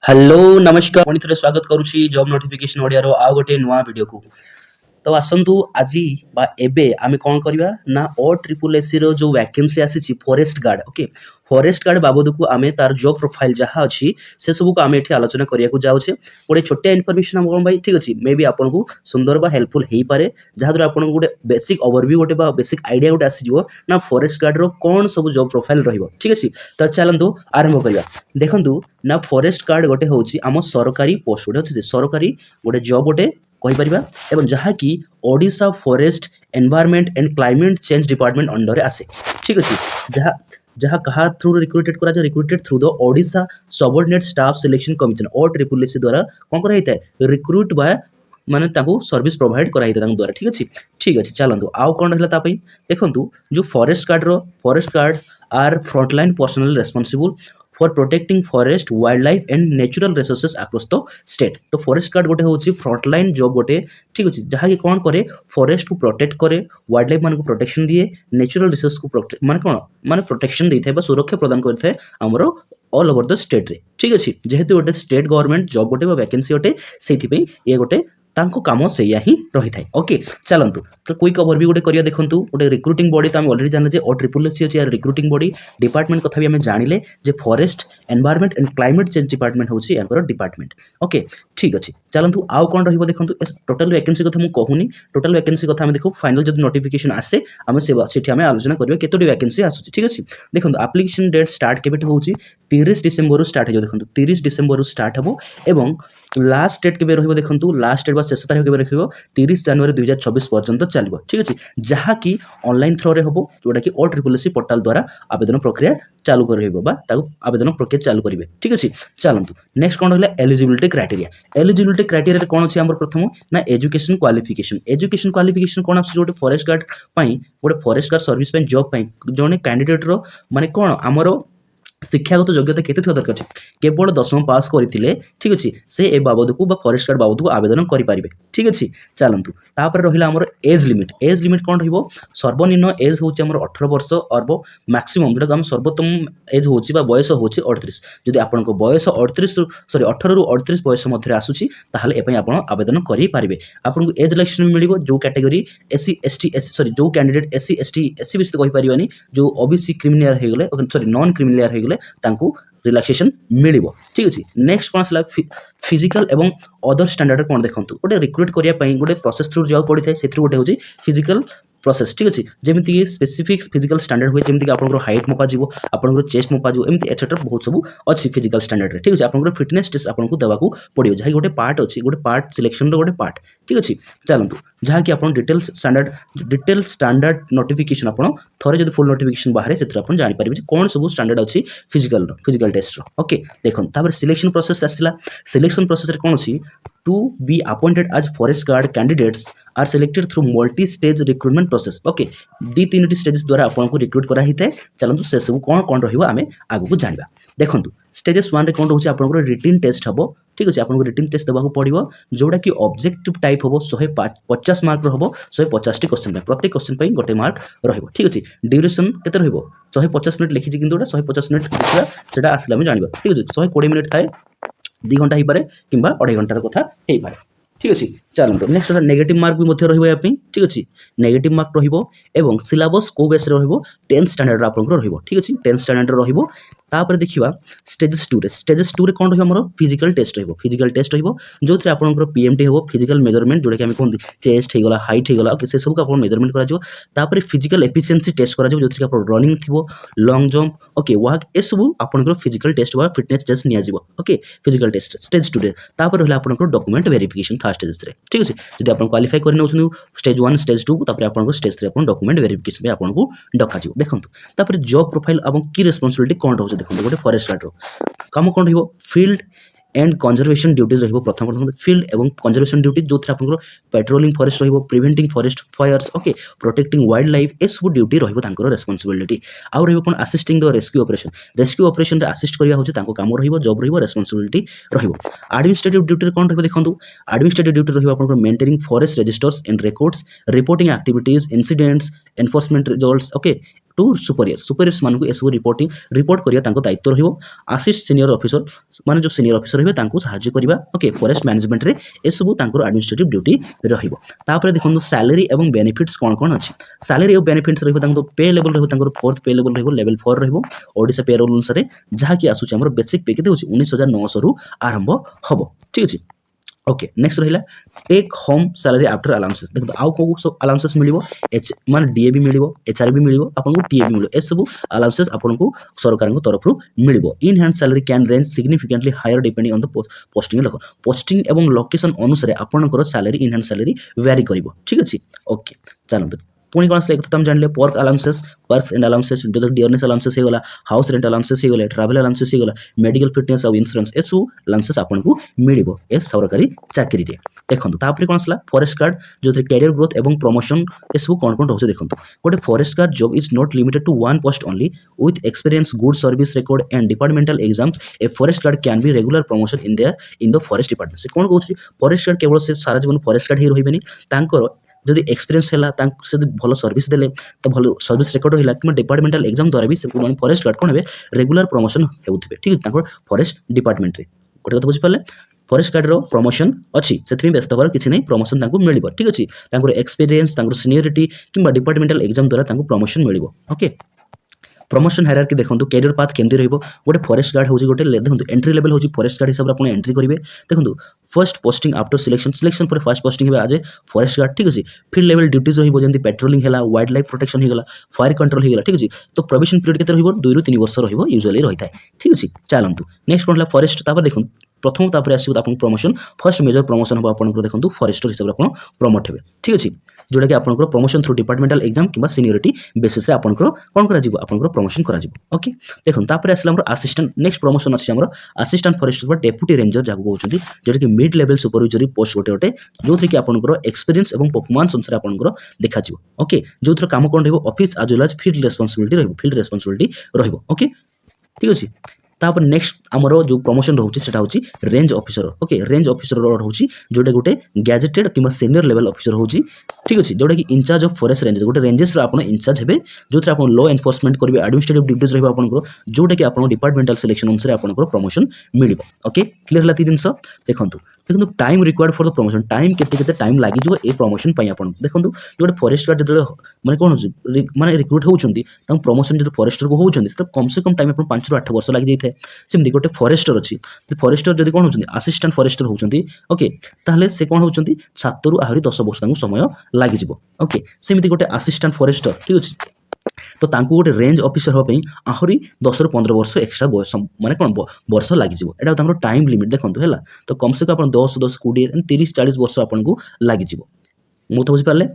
Hello नमस्कार पुणी थे स्वागत करुच्ची जॉब नोटिफिकेशन ओडियार आउ गोटे नुआ वीडियो को। तो आसतु आज बा एबे आमे कौन करवा ना ओ ट्रिपल एससी रो जो वैकेंसी आसी forest guard okay forest guard बाबद को आमे तार जॉब प्रोफाइल जहाँ अच्छी से सब को आमे आलोचना करिया जाऊे गोटे छोटिया इनफॉरमेशन हम भाई ठीक अच्छे मे बी आपन को सुंदर बा हेल्पफुल हो पारे जहाँद्वारा आपन गोटे बेसिक ओवरव्यू गोटे बेसिक आइडिया गोटे आसीज ना फॉरेस्ट गार्ड रो कौन सब जॉब प्रोफाइल रहिबो ठीक अच्छे। तो चलतु आरंभ करवा देखु ना फॉरेस्ट गार्ड गोटे हूँ आम सरकारी पोस्ट गोटे अच्छे सरकारी गोटे जॉब गोटे कहीपर एवं जहाँकि Odisha forest environment and climate change department under आसे ठीक अच्छे जहाँ जहाँ कहा थ्रू रिक्रुटेड करा recruited through the Odisha subordinate staff selection commission O triple SC द्वारा कौन कराई रिक्रुट बा माने ताकू सर्विस प्रोवाइड कराई द्वारा ठीक अच्छे चलतु आउ कौन रहा देखु जो forest guard are frontline personnel responsible for protecting forest wild life and natural resources across the state. तो फॉरेस्ट गार्ड गोटे हूँ फ्रंटलाइन जॉब गोटे ठीक अच्छे जहाँकि कौन करे फॉरेस्ट को प्रोटेक्ट करे वाइल्ड लाइफ मान को प्रोटेक्शन दिए नेचुरल रिसोर्स को माने कौन माने प्रोटेक्शन देता है सुरक्षा प्रदान करता है आमर ऑल ओवर द स्टेट रे ठीक अच्छे जेहेतु गोटे स्टेट गवर्नमेंट जॉब गोटे वैकेंसी गोटे से ये गोटे तांको काम से ही रही था ओके। चलतु तो क्विक ओवरव्यू गोटे करिया देखु गोटे रिक्रुटिंग बॉडी तो आम ऑलरेडी जाने ओ ट्रिपल एससी अच्छी रिक्रुटिंग बॉडी डिपार्टमेंट कथा भी आम जानिले जे forest environment and climate change department हूँ यहाँ डिपार्टमेंट ओके ठीक अच्छे। चलतु आउ कौन रही देखो टोटाल वैकेंसी कथा मुझे कहूनी टोटाल वैकेंसी कथा देखो फाइनल जो नोटिफिकेशन आसे आम से आलोचना करेंगे केतोटी वैकेंसी आसूँ ठीक अच्छे। देखो एप्लिकेशन डेट स्टार्ट केबे हूँ 30 डिसेम्बर स्टार्ट हो देखो 30 डिसेम्बर स्टार्ट हम एवं लास्ट डेट के देखो लास्ट डेट शेष तारीख के रखिए 30 जनवरी 2024 पर्यंत चलो ठीक अच्छे जहाँकि ऑनलाइन थ्रो हम जोटा कि ओ ट्रिपल एससी पोर्टाल द्वारा आवेदन प्रक्रिया चालू कर आवेदन प्रक्रिया चालू करेंगे ठीक अच्छे। चलतु नेक्स्ट कौन रहा एलिजिबिलिटी क्राइटेरिया कौन अच्छे आम प्रथम ना एजुकेशन क्वालिफिकेशन कौन आस गोटे फॉरेस्ट गार्ड गोटे फॉरेस्ट गार्ड सर्विस जॉब जड़े कैंडिडेट रो माने कौन आमर शिक्षागत योग्यता केते थिया दरकार केवल 10वीं पास करथिले ठीक अच्छे से ए बाबद को फॉरेस्ट गार्ड बाबद को आवेदन करें ठीक अच्छे। चलतु तापर रहिला हमर एज लिमिट कौन रहिबो सर्वनिम्न एज होची हमर 18 वर्ष और मैक्सिमम जोटा हम सर्वोत्तम एज होची बा बयस होची 38 जदि आपन को बयस 38 सॉरी 18 रु 38 बयस मध्य आसुची ताहले ए पई आपन आवेदन करि पारिबे आपन को एज रिलैक्सेशन मिलिबो जो कैटेगरी एससी एसटी सॉरी जो कैंडिडेट एससी एसटी एससी बिस कहि परिबानी जो ओबीसी क्रिमिनल हे गेले सॉरी नॉन क्रिमिनल हे गेले तांकू रिलैक्सेशन मिलिबो ठीक अछि। नेक्स्ट कौन आसला फिजिकल एवं अदर स्टैंडर्ड कौन देखो गोटे रिक्रुट करने गोटे प्रोसेस थ्रू जाओ पड़ी था गोटे हूँ फिजिकल प्रोसेस ठीक अच्छे जमीक स्पेसिफिक फिजिकल स्टैंडर्ड हुए जमीक आप हाइट मपा जी आप चेस्ट मपा जी एमती एक्सेट्रा बहुत सब अच्छी फिजिकल स्टैंडर्ड ठीक अच्छे आप फिटनेस टेस्ट आपको देवाक पड़ो जहाँ गोटे पार्ट अच्छी गोटे पार्ट सिलेक्शन गोटे पार्ट ठीक अच्छे। चलतु जहाँकि आप डिटेल स्टैंडर्ड नोटिफिकेशन आप थे जो फुल नोटिफिकेशन बाहर से जानीपारे कौन सब स्टैंडर्ड अच्छी फिजिकल टेस्ट ओके। देखो सिलेक्शन प्रोसेस आसला सिलेक्शन प्रोसेस कौन अच्छी to be appointed as forest guard candidates are selected through multi stage recruitment process okay दी तीन स्टेजेस द्वारा आपको रिक्रुट कराई है। चलतु से सब कौन कौन रही आगू जाना देखो स्टेजेस 1 कौन रोचे आप रिटिन टेस्ट हम ठीक अच्छे आपको रिटिन टेस्ट देवाक पड़ो जोटा कि ऑब्जेक्टिव टाइप हम 150 मार्क हम 150 क्वेश्चन प्रत्येक क्वेश्चन गोटे मार्क रही ठीक अच्छे। ड्यूरेशन के 150 मिनट लिखी कि 150 मिनट देखा आसला जाना ठीक अच्छे 120 मिनट थाए 2 घंटा हो पाए कि 2.5 घंटार कथा हो पाए ठीक अच्छे। चलते नेक्स्ट नेगेटिव मार्क भी रही ठीक अच्छे नेगेटिव मार्क रही सिलेबस को बेस रही 10th स्टैंडर्ड आप रही ठीक अच्छे 10th स्टैंडर्ड रही देखा स्टेजेस 2 कौन रही फिजिकल टेस्ट रही जो थे आप पीएमटी हो फिजिकल मेजरमेंट जोटा कि आम कहते चेस्ट होगा हाइट होगा ओके से सब को मेजरमेंट कर फिजिकल एफिशिएंसी टेस्ट कर जो थे रनिंग थी लॉन्ग जंप ओके वाक ए सब आप फिजिकल टेस्ट वा फिटनेस टेस्ट नि ओके फिजिकल टेस्ट स्टेज 2 रहा आप डॉक्यूमेंट वेरिफिकेशन था स्टेज ठीक अच्छे जब आप क्वालिफाई कर स्टेज 1 स्टेज 2 आप स्टेज 3 डॉक्यूमेंट वेरिफिकेशन आपको डक देखो जॉब प्रोफाइल और की रेस्पॉन्सिबिलिटी कौन रोचे देखो गोटे फॉरेस्ट गार्ड काम कौन रही फील्ड एंड कंजर्वेशन ड्यूटीज रही प्रथम फील्ड एवं कंजर्वेशन ड्यूटी जो थे आप पेट्रोलिंग फॉरेस्ट रही preventing forest fires okay protecting wildlife ए सब ड्यूटी रही रेस्पॉन्सिबिलिटी आउ रही कौन assisting the rescue operation assist करवा हूँ कम रही जॉब रही रेस्पॉन्सिबिलिटी रही। एडमिनिस्ट्रेटिव ड्यूटी कौन रही देखो एडमिनिस्ट्रेटिव ड्यूटी रही आप maintaining forest registers and records reporting activities incidents enforcement results okay to superiors मानकु एसबु रिपोर्ट करिया तांको दायित्व रहिबो असिस्ट सीनियर ऑफिसर माने जो सीनियर ऑफिसर रहिबे तांको सहाय्य करिबा ओके फॉरेस्ट मैनेजमेंट रे एसबु तांको एडमिनिस्ट्रेटिव ड्यूटी रहिबो तापर देखंतु सैलरी एवं बेनिफिट्स कोन अछि सैलरी और बेनिफिट्स रहिबो तांको पे लेवल रहिबो तांको फोर्थ पे लेवल रहिबो लेवल 4 रहिबो ओडिसा पे रोल अनुसार जहा कि आसुची हमर बेसिक पे केते होची 19900 रु आरंभ हबो ठीक अछि ओके नेक्स्ट रहिला take home salary after allowances देखो आउ को अलाउंसेस मिलिबो एच मान डीएबी मिलिबो एचआरबी मिलिबो आपन को टीएबी मिलिबो ए सब अलाउंसेस आपन को सरकार को तरफ रु मिलिबो in hand salary can range significantly higher depending on the posting एवं लोकेशन अनुसार आपन को salary in hand salary vary करिवो ठीक अछि ओके चलो पुणी कौन आसला तुम जानले perks and allowances dearness allowances हेगला हाउस रेंट अलाउंसेस हेगला ट्रैवल अलाउंसेस हेगला मेडिकल फिटनेस और इंश्योरेंस एसु अलाउंसेस आपन को मिलिबो ए सरकारी चाकरी रे देखंतु तापर कौन आसला फॉरेस्ट गार्ड जो कैरियर ग्रोथ एवं प्रमोशन एसु कोन होचे देखंतु गोटे forest guard job is not limited to one post only with experience good service record and departmental exams a forest guard can be regular promotion in the forest department से कोन कहउछि forest guard केवल से सारा जीवन forest guard ही रहिबेनी तांकर जदि experience है से भल सर्विस देले तो भल सर्विस रेकर्ड रहा कि डिपार्टमेंटल एग्जाम द्वारा भी फॉरेस्ट गार्ड कौन है रेगुलर प्रमोशन होते ठीक है फॉरेस्ट डिपार्टमेंट रे गोटे कथा बुझिपारे फॉरेस्ट गार्ड रो प्रमोशन अच्छी से व्यस्त हबार किसी नहीं प्रमोशन मिल ठीक अच्छे एक्सपीरियंस सीनियरिटी कि डिपार्टमेंटल एग्जाम द्वारा प्रमोशन मिल ओके प्रमोशन हायरार्की देखो कैरियर पाथ केमती रहिबो गोटे फॉरेस्ट गार्ड होची गोटे देखो एंट्री लेवल होची फॉरेस्ट गार्ड हिसाब रे एंट्री करेंगे देखो फर्स्ट पोस्टिंग आफ्टर सिलेक्शन पर फर्स्ट पोस्टिंग है आज ए फॉरेस्ट गार्ड ठीक अच्छे फील्ड लेवल ड्यूटीज रहिबो जेंति पेट्रोलिंग हैला वाइल्ड लाइफ प्रोटेक्शन हो गला फायर कंट्रोल हो गला ठीक अच्छे तो प्रोबेशन पीरियड केते रहिबो 2 रु 3 वर्ष रहिबो यूजुअली रही था ठीक अच्छे चलतु नेक्स्ट कोन फॉरेस्ट तापर देखो प्रथम तापर आसो आप प्रमोशन फर्स्ट मेजर प्रमोशन हम आप देखो फॉरेस्टर हिसाब से आप प्रमोट हे ठीक अच्छे जोटा कि आपंकर प्रमोशन थ्रू डिपार्टमेंटल एग्जाम कि सीनियरिटी बेसिस आपंकर कौन कर प्रमोशन कर ओके देखो तापर आसला असिस्टेंट नेक्स्ट प्रमोशन अच्छे आम असिस्टेंट फॉरेस्टर डेप्यूटी रेंजर जहाँ कहते हैं जोटा कि मिड लेवल सुपरवाइजरी पोस्ट गोटे गोटे जो थी कि आपंकर एक्सपीरियंस और परफॉर्मेंस अनुसार आपंकर देखा ओके जो थ्रो काम कौन ऑफिस आज वेल एज फील्ड रेस्पॉन्सिबिलिटी रहिबो ओके ठीक अच्छे तापर नेक्स्ट आमर जो प्रमोशन रोचे सेटा होची range officer okay range officer होची जोटा गोटे गैजेटेड कि सीनियर लेवल ऑफिसर होची ठीक अच्छे जोटा कि इंचार्ज ऑफ फॉरेस्ट रेंजेस गोटे रेंजेस आप इंचार्ज हे जो आप लॉ एनफोर्समेंट करेंगे एडमिनिस्ट्रेटिव ड्यूटीज रहा आपंकर जोटा कि आप डिपार्टमेंटल सिलेक्शन अनुसार आपंकर प्रमोशन मिल ओके क्लीयर है जिनस देखो देखो time required for the promotion time केते टाइम लगे ये प्रमोशन आपन देखो जो फॉरेस्ट गार्ड जो मैंने कौन माने रिक्रूट होउछंती तम प्रमोशन जो फॉरेस्टर को होउछंती से कम से कम टाइम अपन 5 रु 8 वर्ष लग जाई थाए सेमती गोटे फॉरेस्टर अच्छी फॉरेस्टर जदि कौन होउछंती असिस्टेंट फॉरेस्टर होउछंती ओके ताहले से कौन होउछंती 7 रु आहरी 10 वर्ष तांको समय लागि जिवो ओके सेमती गोटे असिस्टेंट फॉरेस्टर ठीक अछि तो तांको गोटे रेंज ऑफिसर होबई आहरी 10 रु 15 वर्ष एक्स्ट्रा बयस माने कोन वर्ष लागि जिवो एटा तांको टाइम लिमिट देखंतु हैला तो कम से कम अपन 10 20 30 40 वर्ष आपन को लागि जिवो मु तो बुझि पाले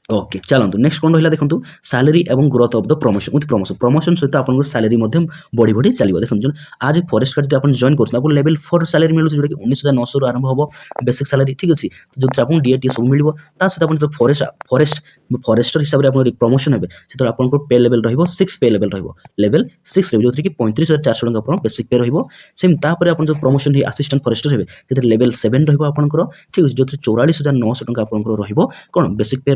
ओके चलतु नेक्स्ट कौन रहा देखो सैलरी एवं growth of the promotion promotion सहित आप सैलरी बढ़ी बढ़ी चलो देखो आज फॉरेस्ट गार्ड आप जॉइन कर लेवल 4 सैलरी मिलूँ जोटा कि 19,900 आरंभ हम बेसिक सैलरी ठीक अच्छे तो जो आप डीएटी सब मिल सहित फॉरेस्टर हिसाब से प्रमोशन हे से आप पे लेवल रहा पे लेवल लेवल 6 जो कि 35,400 टका बेसिक पे सेम आप जो प्रमोशन है असिस्टेंट फॉरेस्टर हे लेवल 7 रहा ठीक है जो 44,900 टका आप कौन बेसिक पे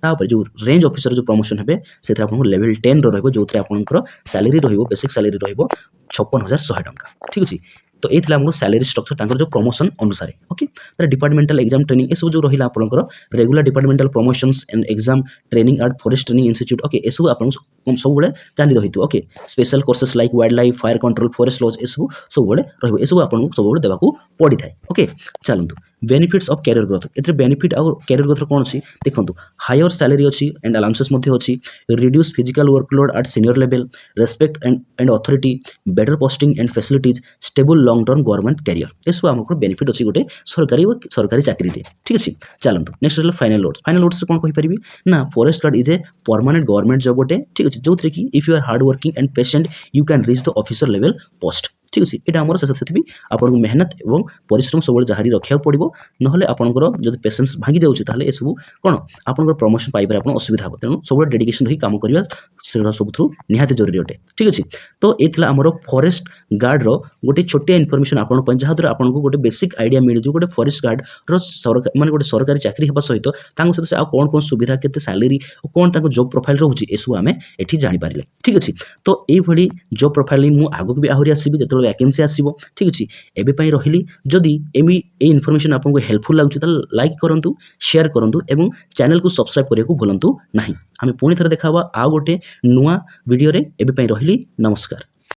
तापर जो रेंज ऑफिसर जो प्रमोशन है से लेवल 10 रो जो आपंकर सैलरी बेसिक सैलरी 56,100 टका ठीक अच्छे तो ये सैलरी स्ट्रक्चर जो प्रमोशन अनुसार ओके तर डिपार्टमेंटल एग्जाम ट्रेनिंग ये सब जो रहा आपंकर regular departmental promotions and exam training at forest training institute okay ये सब आप सब जानी रही okay special courses like wild life fire control forest laws ये सब रही सब आपको सब देवाक पड़ी था ओके चलतु बेनिफिट्स ऑफ कैरियर ग्रोथ ए बेनिफिट और कैरियर ग्रोथ कौन अच्छी देखो हायर सैलरी अच्छी एंड अलाउंसेस अच्छी reduce physical workload at senior level respect and authority better posting and facilities stable long term government career ये सब आमको बेनिफिट अच्छी गोटे सरकारी चाकरी ठीक अच्छे चलतु नेक्स्ट रहा फाइनल लोड्स से कौन कहीपरि ना forest guard is a permanent government job गोटे ठीक अच्छे जो थी कि if you are hard working and patient you can reach the officer level post ঠিক ଅଛି ଏଇଟା ଆମର ସେଥିପାଇଁ ଆପଣଙ୍କୁ ମେହନତ ଏବଂ ପରିଶ୍ରମ ସବୁବେଳେ ଜାରି ରଖିବାକୁ ପଡ଼ିବ ନହେଲେ ଆପଣଙ୍କର ଯଦି ପେସେନ୍ସ ଭାଙ୍ଗି ଯାଉଛି ତାହେଲେ ଏସବୁ କ'ଣ ଆପଣଙ୍କର ପ୍ରମୋସନ୍ ପାଇବାରେ ଆପଣ ଅସୁବିଧା ହେବ ତେଣୁ ସବୁବେଳେ ଡେଡିକେସନ୍ ରହି କାମ କରିବା ସେଗୁଡ଼ା ସବୁଥିରୁ ନିହାତି ଜରୁରୀ ଅଟେ ଠିକ୍ ଅଛି ତ ଏ ଥିଲା ଆମର ଫରେଷ୍ଟ ଗାର୍ଡ଼ର ଗୋଟେ ଛୋଟିଆ ଇନଫର୍ମେସନ୍ ଆପଣଙ୍କ ପାଇଁ ଯାହାଦ୍ୱାରା ଆପଣଙ୍କୁ ଗୋଟେ ବେସିକ୍ ଆଇଡ଼ିଆ ମିଳିଯିବ ଗୋଟେ ଫରେଷ୍ଟ ଗାର୍ଡ଼ର ମାନେ ଗୋଟେ ସରକାରୀ ଚାକିରି ହେବା ସହିତ ତାଙ୍କ ସହିତ ସେ ଆଉ କ'ଣ ସୁବିଧା କେତେ ସାଲେରୀ କ'ଣ ତାଙ୍କ ଜବ୍ ପ୍ରୋଫାଇଲ୍ ରହୁଛି ଏସବୁ ଆମେ ଏଠି ଜାଣିପାରିଲେ ଠିକ୍ ଅଛି ତ ଏଇଭଳି ଜବ୍ ପ୍ରୋଫାଇଲ୍ ମୁଁ ଆଗକୁ ବି ଆହୁରି ଆସିବି ଯେତେବେଳେ ଭ୍ୟାକେନ୍ସି ଆସିବ ଠିକ୍ ଅଛି ଏବେ ପାଇଁ ରହିଲି ଯଦି ଏଇ ଇନଫର୍ମେସନ୍ ଆପଣଙ୍କୁ ହେଲ୍ପଫୁଲ୍ ଲାଗୁଛି ତାହେଲେ ଲାଇକ୍ କରନ୍ତୁ ସେୟାର କରନ୍ତୁ ଏବଂ ଚ୍ୟାନେଲକୁ ସବସ୍କ୍ରାଇବ୍ କରିବାକୁ ଭୁଲନ୍ତୁ ନାହିଁ ଆମେ ପୁଣି ଥରେ ଦେଖା ହେବା ଆଉ ଗୋଟେ ନୂଆ ଭିଡ଼ିଓରେ ଏବେ ପାଇଁ ରହିଲି ନମସ୍କାର।